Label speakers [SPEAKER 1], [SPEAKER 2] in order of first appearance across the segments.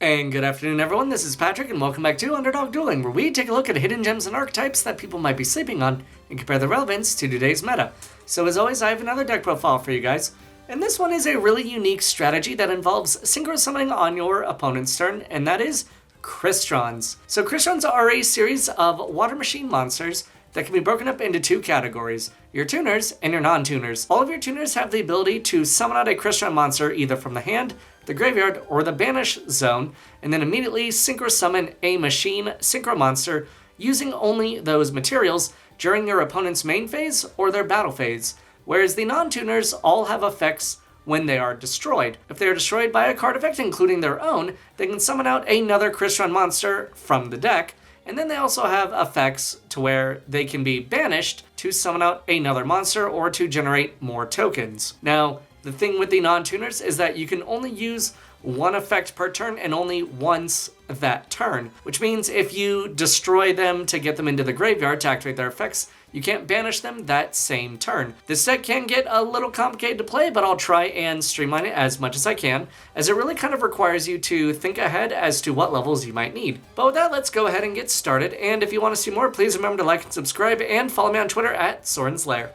[SPEAKER 1] And good afternoon, everyone. This is Patrick, and welcome back to Underdog Dueling, where we take a look at hidden gems and archetypes that people might be sleeping on and compare the relevance to today's meta. So as always, I have another deck profile for you guys, and this one is a really unique strategy that involves Synchro Summoning on your opponent's turn, and that is Crystrons. So Crystrons are a series of water machine monsters that can be broken up into two categories, your tuners and your non-tuners. All of your tuners have the ability to summon out a Crystron monster either from the hand, the graveyard, or the banish zone, and then immediately synchro summon a machine synchro monster using only those materials during your opponent's main phase or their battle phase, whereas the non-tuners all have effects when they are destroyed. If they are destroyed by a card effect, including their own, they can summon out another Crystron monster from the deck, and then they also have effects to where they can be banished to summon out another monster or to generate more tokens. Now, the thing with the non-tuners is that you can only use one effect per turn and only once that turn, which means if you destroy them to get them into the graveyard to activate their effects, you can't banish them that same turn. This deck can get a little complicated to play, but I'll try and streamline it as much as I can, as it really kind of requires you to think ahead as to what levels you might need. But with that, let's go ahead and get started, and if you want to see more, please remember to like and subscribe, and follow me on Twitter at Soren's Lair.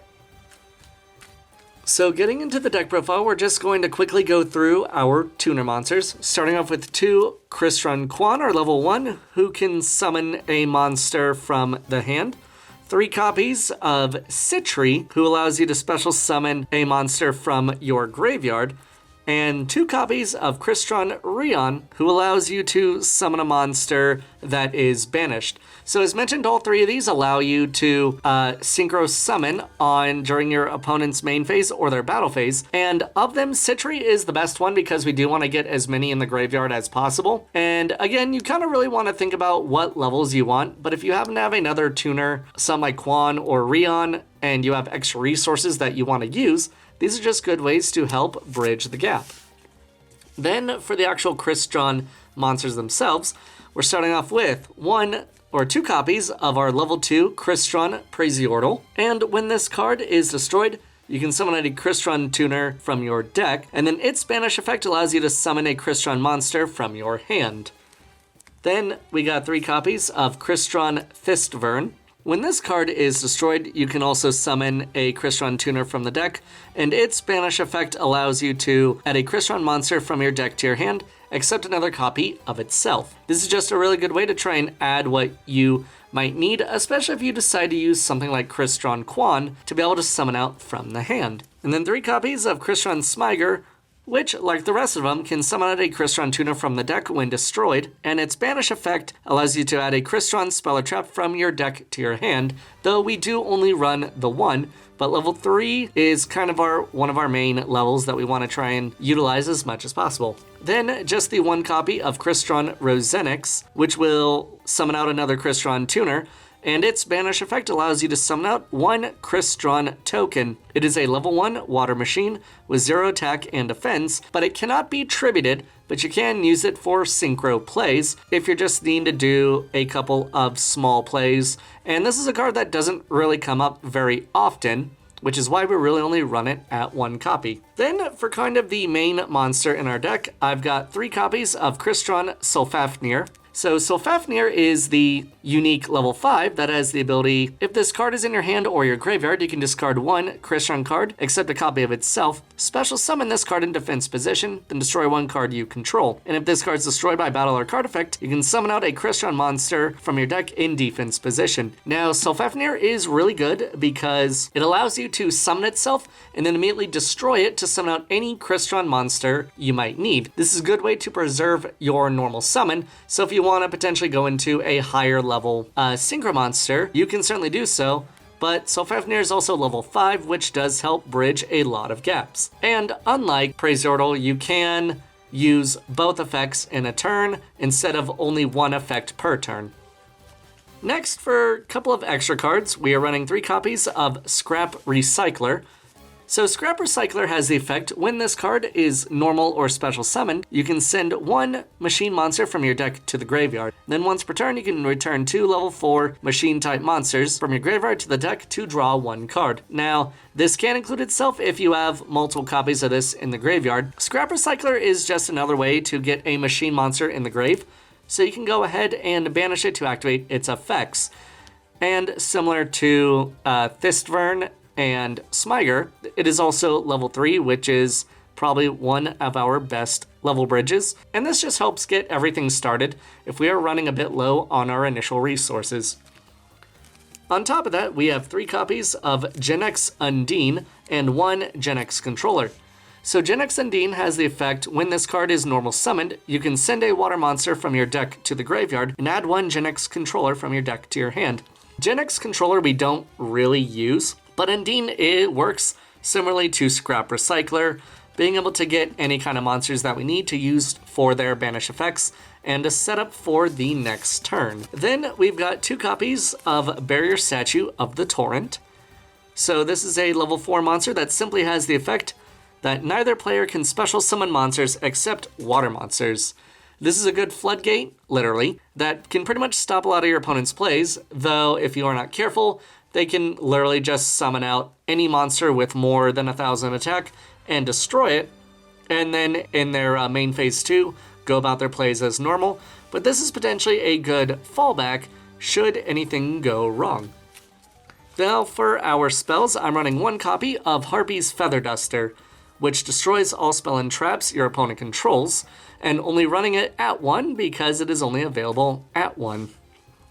[SPEAKER 1] So getting into the deck profile, we're just going to quickly go through our tuner monsters, starting off with two Crystron Quan, or level 1, who can summon a monster from the hand. 3 copies of Citri, who allows you to special summon a monster from your graveyard. And 2 copies of Crystron Rion, who allows you to summon a monster that is banished. So as mentioned, all 3 of these allow you to synchro summon during your opponent's main phase or their battle phase. And of them, Citri is the best one because we do want to get as many in the graveyard as possible. And again, you kind of really want to think about what levels you want. But if you happen to have another tuner, some like Quan or Rion, and you have extra resources that you want to use, these are just good ways to help bridge the gap. Then for the actual Crystron monsters themselves, we're starting off with 1 or 2 copies of our level 2 Crystron Praesiordal. And when this card is destroyed, you can summon a Crystron tuner from your deck, and then its banish effect allows you to summon a Crystron monster from your hand. Then we got 3 copies of Crystron Fistvern. When this card is destroyed, you can also summon a Crystron tuner from the deck, and its banish effect allows you to add a Crystron monster from your deck to your hand, except another copy of itself. This is just a really good way to try and add what you might need, especially if you decide to use something like Crystron Quan to be able to summon out from the hand. And then 3 copies of Crystron Smyger, which, like the rest of them, can summon out a Crystron tuner from the deck when destroyed, and its banish effect allows you to add a Crystron spell or trap from your deck to your hand, though we do only run the 1, but level 3 is kind of one of our main levels that we want to try and utilize as much as possible. Then just the 1 copy of Crystron Rosenix, which will summon out another Crystron tuner, and its banish effect allows you to summon out 1 Crystron token. It is a level 1 water machine with 0 attack and defense, but it cannot be tributed, but you can use it for synchro plays if you're just needing to do a couple of small plays. And this is a card that doesn't really come up very often, which is why we really only run it at 1 copy. Then for kind of the main monster in our deck, I've got 3 copies of Crystron Sulfafnir. So Sulfafnir is the unique level 5 that has the ability, if this card is in your hand or your graveyard, you can discard 1 Crystron card, except a copy of itself, special summon this card in defense position, then destroy 1 card you control. And if this card is destroyed by battle or card effect, you can summon out a Crystron monster from your deck in defense position. Now, Sulfafnir is really good because it allows you to summon itself and then immediately destroy it to summon out any Crystron monster you might need. This is a good way to preserve your normal summon, so if you want to potentially go into a higher level synchro monster, you can certainly do so, but Sulfafnir is also level 5, which does help bridge a lot of gaps. And unlike Praesiordal, you can use both effects in a turn instead of only 1 effect per turn. Next, for a couple of extra cards, we are running 3 copies of Scrap Recycler. So Scrap Recycler has the effect, when this card is normal or special summoned, you can send one machine monster from your deck to the graveyard. Then once per turn, you can return 2 level 4 machine type monsters from your graveyard to the deck to draw 1 card. Now, this can include itself if you have multiple copies of this in the graveyard. Scrap Recycler is just another way to get a machine monster in the grave, so you can go ahead and banish it to activate its effects. And similar to Thistvern and Smyger, it is also level 3, which is probably one of our best level bridges. And this just helps get everything started if we are running a bit low on our initial resources. On top of that, we have 3 copies of Gen X Undine and 1 Gen X Controller. So Gen X Undine has the effect, when this card is normal summoned, you can send a water monster from your deck to the graveyard and add 1 Gen X Controller from your deck to your hand. Gen X Controller we don't really use, but Undine, it works similarly to Scrap Recycler, being able to get any kind of monsters that we need to use for their banish effects and a setup for the next turn. Then we've got 2 copies of Barrier Statue of the Torrent. So this is a level 4 monster that simply has the effect that neither player can special summon monsters except water monsters. This is a good floodgate, literally, that can pretty much stop a lot of your opponent's plays, though if you are not careful, they can literally just summon out any monster with more than 1,000 attack and destroy it, and then in their main phase 2, go about their plays as normal. But this is potentially a good fallback should anything go wrong. Now for our spells, I'm running 1 copy of Harpy's Feather Duster, which destroys all spell and traps your opponent controls, and only running it at 1 because it is only available at 1.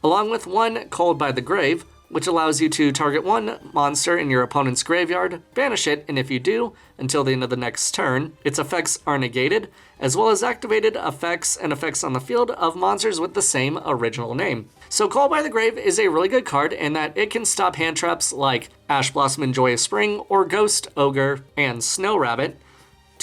[SPEAKER 1] Along with 1 Cold by the Grave, which allows you to target 1 monster in your opponent's graveyard, banish it, and if you do, until the end of the next turn, its effects are negated, as well as activated effects and effects on the field of monsters with the same original name. So Call by the Grave is a really good card in that it can stop hand traps like Ash Blossom and Joyous Spring, or Ghost, Ogre, and Snow Rabbit,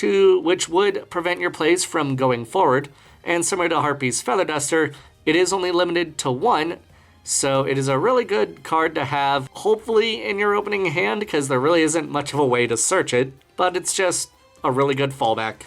[SPEAKER 1] which would prevent your plays from going forward. And similar to Harpy's Feather Duster, it is only limited to 1, so it is a really good card to have, hopefully in your opening hand, because there really isn't much of a way to search it, but it's just a really good fallback.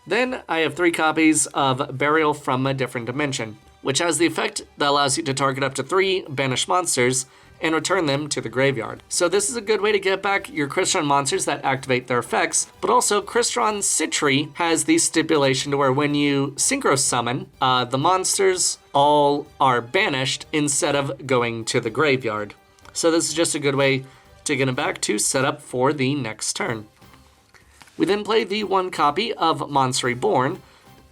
[SPEAKER 1] Then I have 3 copies of Burial from a Different Dimension, which has the effect that allows you to target up to 3 banished monsters and return them to the graveyard. So this is a good way to get back your Crystron monsters that activate their effects, but also Crystron Citry has the stipulation to where when you Synchro Summon, the monsters all are banished instead of going to the graveyard. So this is just a good way to get them back to set up for the next turn. We then play the 1 copy of Monster Reborn,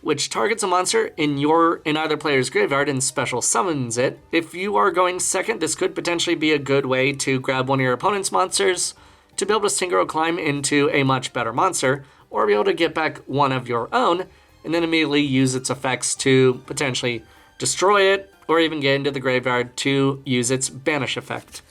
[SPEAKER 1] which targets a monster in either player's graveyard and special summons it. If you are going second, this could potentially be a good way to grab one of your opponent's monsters to be able to synchro climb into a much better monster, or be able to get back one of your own and then immediately use its effects to potentially destroy it, or even get into the graveyard to use its banish effect.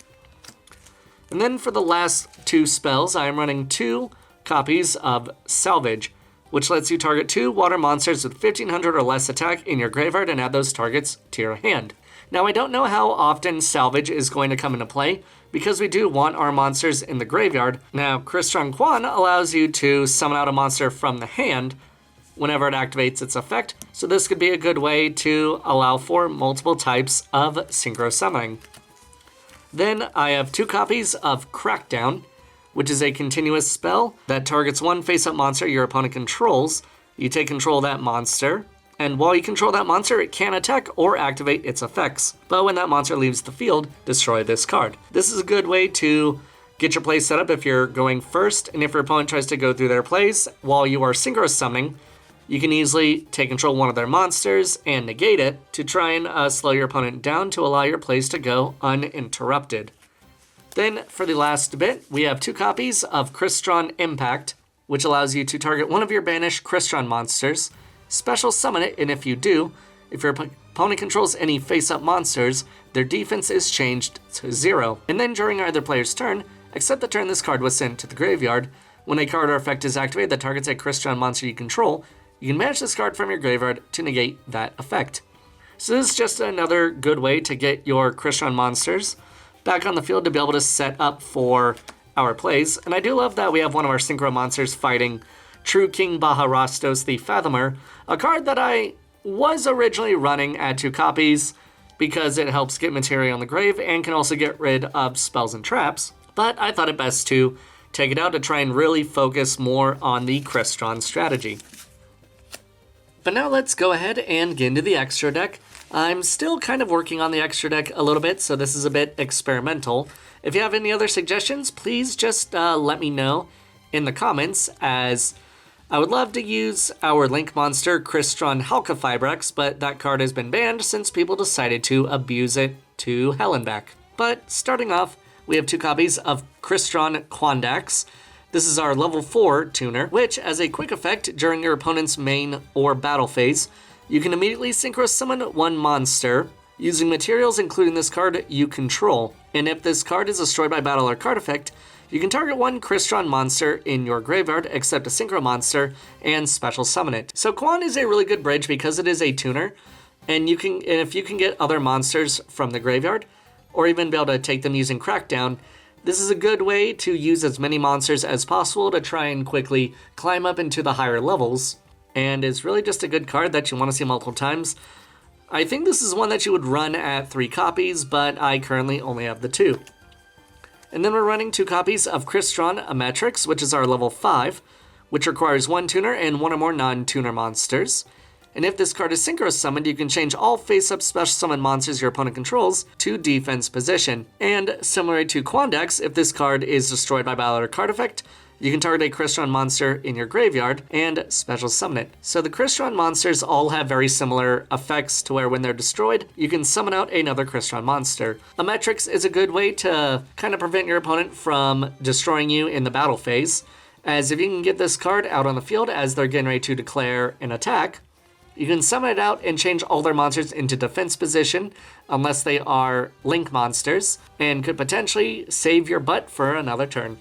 [SPEAKER 1] And then for the last 2 spells, I am running 2 copies of Salvage, which lets you target 2 water monsters with 1500 or less attack in your graveyard and add those targets to your hand. Now I don't know how often Salvage is going to come into play, because we do want our monsters in the graveyard. Now Crystron Quan allows you to summon out a monster from the hand whenever it activates its effect, so this could be a good way to allow for multiple types of Synchro Summoning. Then I have 2 copies of Crackdown, which is a continuous spell that targets 1 face-up monster your opponent controls. You take control of that monster, and while you control that monster, it can attack or activate its effects. But when that monster leaves the field, destroy this card. This is a good way to get your play set up if you're going first, and if your opponent tries to go through their plays while you are Synchro Summoning, you can easily take control of one of their monsters and negate it to try and slow your opponent down to allow your plays to go uninterrupted. Then, for the last bit, we have 2 copies of Crystron Impact, which allows you to target one of your banished Crystron monsters, special summon it, and if you do, if your opponent controls any face-up monsters, their defense is changed to 0. And then during either player's turn, except the turn this card was sent to the graveyard, when a card or effect is activated that targets a Crystron monster you control, you can banish this card from your graveyard to negate that effect. So this is just another good way to get your Crystron monsters back on the field to be able to set up for our plays. And I do love that we have one of our Synchro monsters fighting True King Baharastos the Fathomer, a card that I was originally running at 2 copies because it helps get materia on the grave and can also get rid of spells and traps. But I thought it best to take it out to try and really focus more on the Crystron strategy. But now let's go ahead and get into the extra deck. I'm still kind of working on the extra deck a little bit, so this is a bit experimental. If you have any other suggestions, please just let me know in the comments, as I would love to use our Link monster, Crystron Halka-Fibrex, but that card has been banned since people decided to abuse it to hell and back. But starting off, we have 2 copies of Crystron Quandax. This is our level 4 tuner, which, as a quick effect during your opponent's main or battle phase, you can immediately Synchro Summon 1 monster using materials including this card you control. And if this card is destroyed by battle or card effect, you can target 1 Crystron monster in your graveyard except a Synchro monster and special summon it. So Quan is a really good bridge because it is a tuner, and if you can get other monsters from the graveyard, or even be able to take them using Crackdown, this is a good way to use as many monsters as possible to try and quickly climb up into the higher levels, and is really just a good card that you want to see multiple times. I think this is one that you would run at 3 copies, but I currently only have the 2. And then we're running 2 copies of Crystron Ametrix, which is our level 5, which requires 1 tuner and 1 or more non-tuner monsters. And if this card is Synchro Summoned, you can change all face-up special summon monsters your opponent controls to defense position. And similar to Quandax, if this card is destroyed by battle or card effect, you can target a Crystron monster in your graveyard and special summon it. So the Crystron monsters all have very similar effects to where when they're destroyed, you can summon out another Crystron monster. Ametrix is a good way to kind of prevent your opponent from destroying you in the battle phase, as if you can get this card out on the field as they're getting ready to declare an attack, you can summon it out and change all their monsters into defense position, unless they are Link monsters, and could potentially save your butt for another turn.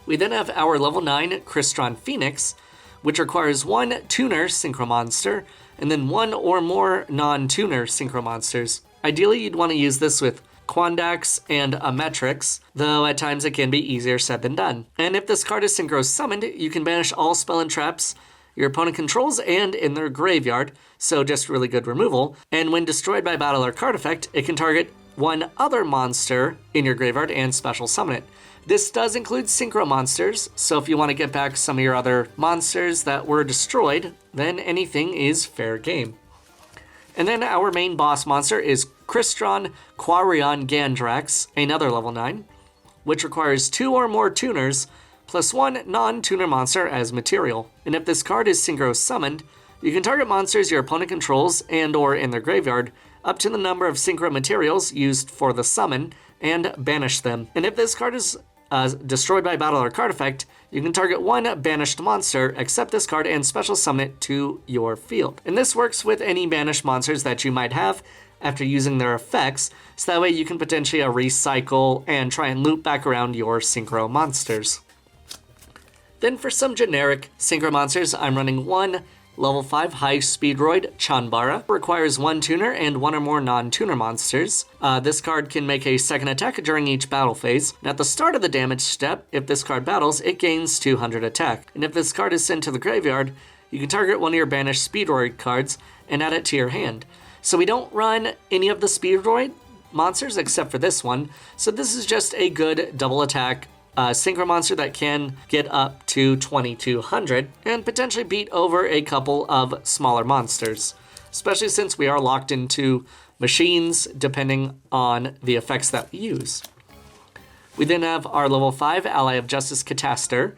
[SPEAKER 1] We then have our level 9 Crystron Phoenix, which requires 1 tuner Synchro monster, and then 1 or more non-tuner Synchro monsters. Ideally, you'd want to use this with Quandax and Ametrix, though at times it can be easier said than done. And if this card is Synchro Summoned, you can banish all spell and traps your opponent controls and in their graveyard, so just really good removal. And when destroyed by battle or card effect, it can target 1 other monster in your graveyard and special summon it. This does include Synchro monsters, so if you want to get back some of your other monsters that were destroyed, then anything is fair game. And then our main boss monster is Crystron Quarion Gandrax, another level 9, which requires 2 or more tuners, plus 1 non-tuner monster as material. And if this card is Synchro Summoned, you can target monsters your opponent controls and or in their graveyard up to the number of Synchro materials used for the summon and banish them. And if this card is destroyed by battle or card effect, you can target 1 banished monster, accept this card, and special summon it to your field. And this works with any banished monsters that you might have after using their effects, so that way you can potentially recycle and try and loop back around your Synchro monsters. Then for some generic Synchro monsters, I'm running 1 level 5 high speedroid Chanbara. Requires 1 tuner and 1 or more non-tuner monsters. This card can make a second attack during each battle phase. And at the start of the damage step, if this card battles, it gains 200 attack. And if this card is sent to the graveyard, you can target 1 of your banished speedroid cards and add it to your hand. So we don't run any of the speedroid monsters except for this one. So this is just a good double attack Synchro monster that can get up to 2200 and potentially beat over a couple of smaller monsters, especially since we are locked into machines depending on the effects that we use. We then have our level 5 Ally of Justice Cataster,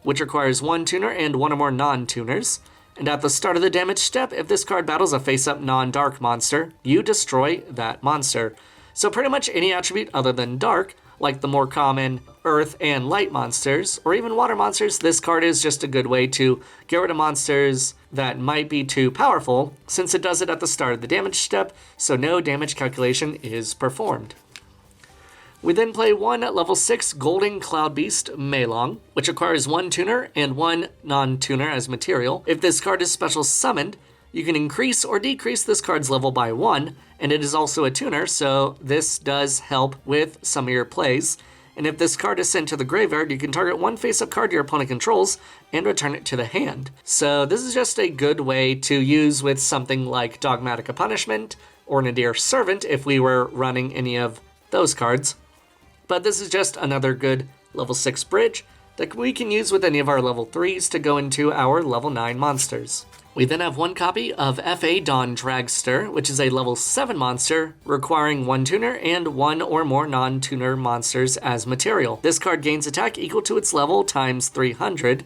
[SPEAKER 1] which requires 1 tuner and 1 or more non-tuners. And at the start of the damage step, if this card battles a face-up non-dark monster, you destroy that monster. So pretty much any attribute other than dark, like the more common earth and light monsters, or even water monsters, this card is just a good way to get rid of monsters that might be too powerful, since it does it at the start of the damage step, so no damage calculation is performed. We then play 1 level 6 Golden Cloud Beast Meilong, which requires 1 tuner and 1 non-tuner as material. If this card is special summoned, you can increase or decrease this card's level by 1, and it is also a tuner, so this does help with some of your plays. And if this card is sent to the graveyard, you can target one face-up card your opponent controls and return it to the hand. So this is just a good way to use with something like Dogmatic Punishment or Nadir Servant if we were running any of those cards. But this is just another good level 6 bridge that we can use with any of our level 3s to go into our level 9 monsters. We then have one copy of F.A. Dawn Dragster, which is a level 7 monster requiring one tuner and one or more non-tuner monsters as material. This card gains attack equal to its level times 300.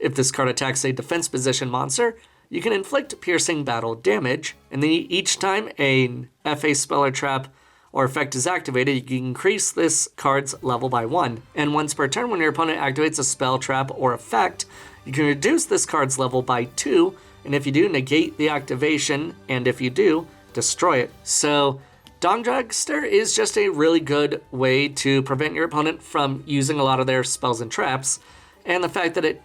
[SPEAKER 1] If this card attacks a defense position monster, you can inflict piercing battle damage, and then each time an F.A. spell or trap or effect is activated, you can increase this card's level by 1. And once per turn, when your opponent activates a spell, trap, or effect, you can reduce this card's level by 2, and if you do, negate the activation, and if you do, destroy it. So, Dawn Dragster is just a really good way to prevent your opponent from using a lot of their spells and traps, and the fact that it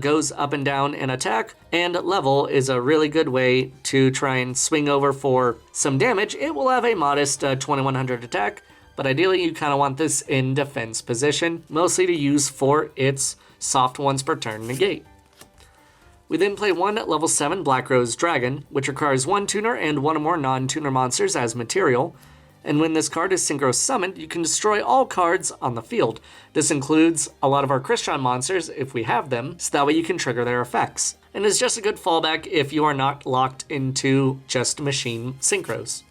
[SPEAKER 1] goes up and down in attack and level is a really good way to try and swing over for some damage. It will have a modest 2100 attack, but ideally you kind of want this in defense position, mostly to use for its soft once per turn negate. We then play one level 7 Black Rose Dragon, which requires one tuner and one or more non-tuner monsters as material. And when this card is Synchro Summoned, you can destroy all cards on the field. This includes a lot of our Crystron monsters, if we have them, so that way you can trigger their effects. And it's just a good fallback if you are not locked into just machine synchros.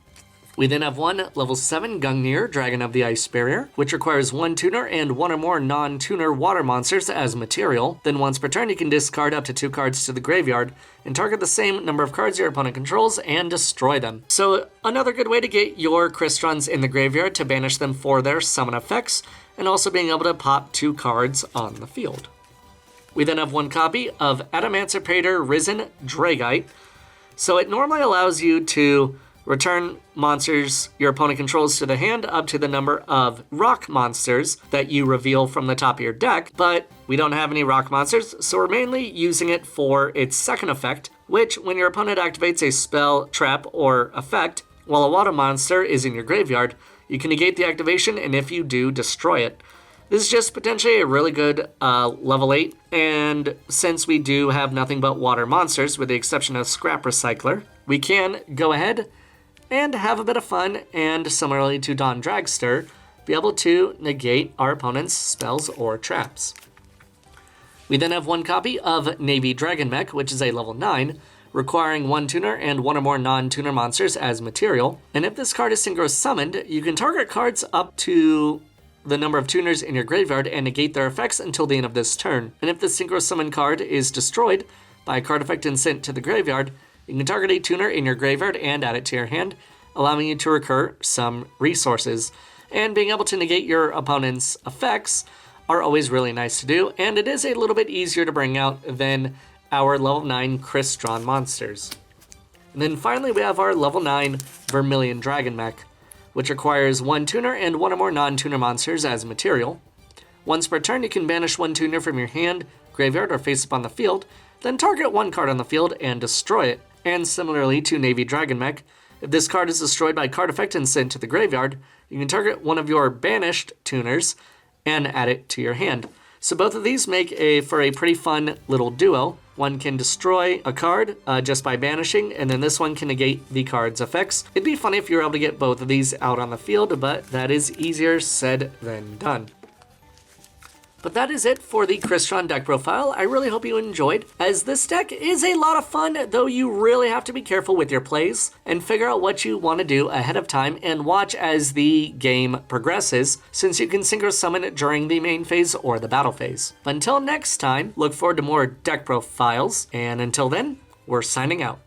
[SPEAKER 1] We then have one level 7 Gungnir, Dragon of the Ice Barrier, which requires one tuner and one or more non-tuner water monsters as material. Then once per turn, you can discard up to 2 cards to the graveyard and target the same number of cards your opponent controls and destroy them. So another good way to get your Crystrons in the graveyard to banish them for their summon effects, and also being able to pop 2 cards on the field. We then have one copy of Adamancipator Risen Dragite. So it normally allows you to return monsters your opponent controls to the hand up to the number of rock monsters that you reveal from the top of your deck, but we don't have any rock monsters, so we're mainly using it for its second effect, which when your opponent activates a spell, trap, or effect, while a water monster is in your graveyard, you can negate the activation, and if you do, destroy it. This is just potentially a really good level 8, and since we do have nothing but water monsters, with the exception of Scrap Recycler, we can go ahead and have a bit of fun, and similarly to Dawn Dragster, be able to negate our opponent's spells or traps. We then have one copy of Navy Dragon Mech, which is a level 9, requiring one tuner and one or more non-tuner monsters as material. And if this card is Synchro Summoned, you can target cards up to the number of tuners in your graveyard and negate their effects until the end of this turn. And if the Synchro Summon card is destroyed by a card effect and sent to the graveyard, you can target a tuner in your graveyard and add it to your hand, allowing you to recur some resources. And being able to negate your opponent's effects are always really nice to do, and it is a little bit easier to bring out than our level 9 Crystron monsters. And then finally we have our level 9 Vermilion Dragon Mech, which requires one tuner and one or more non-tuner monsters as material. Once per turn, you can banish one tuner from your hand, graveyard, or face up on the field, then target one card on the field and destroy it. And similarly to Navy Dragon Mech, if this card is destroyed by card effect and sent to the graveyard, you can target one of your banished tuners and add it to your hand. So both of these make for a pretty fun little duo. One can destroy a card just by banishing, and then this one can negate the card's effects. It'd be funny if you were able to get both of these out on the field, but that is easier said than done. But that is it for the Crystron deck profile. I really hope you enjoyed, as this deck is a lot of fun, though you really have to be careful with your plays and figure out what you want to do ahead of time and watch as the game progresses, since you can Synchro Summon it during the main phase or the battle phase. But until next time, look forward to more deck profiles, and until then, we're signing out.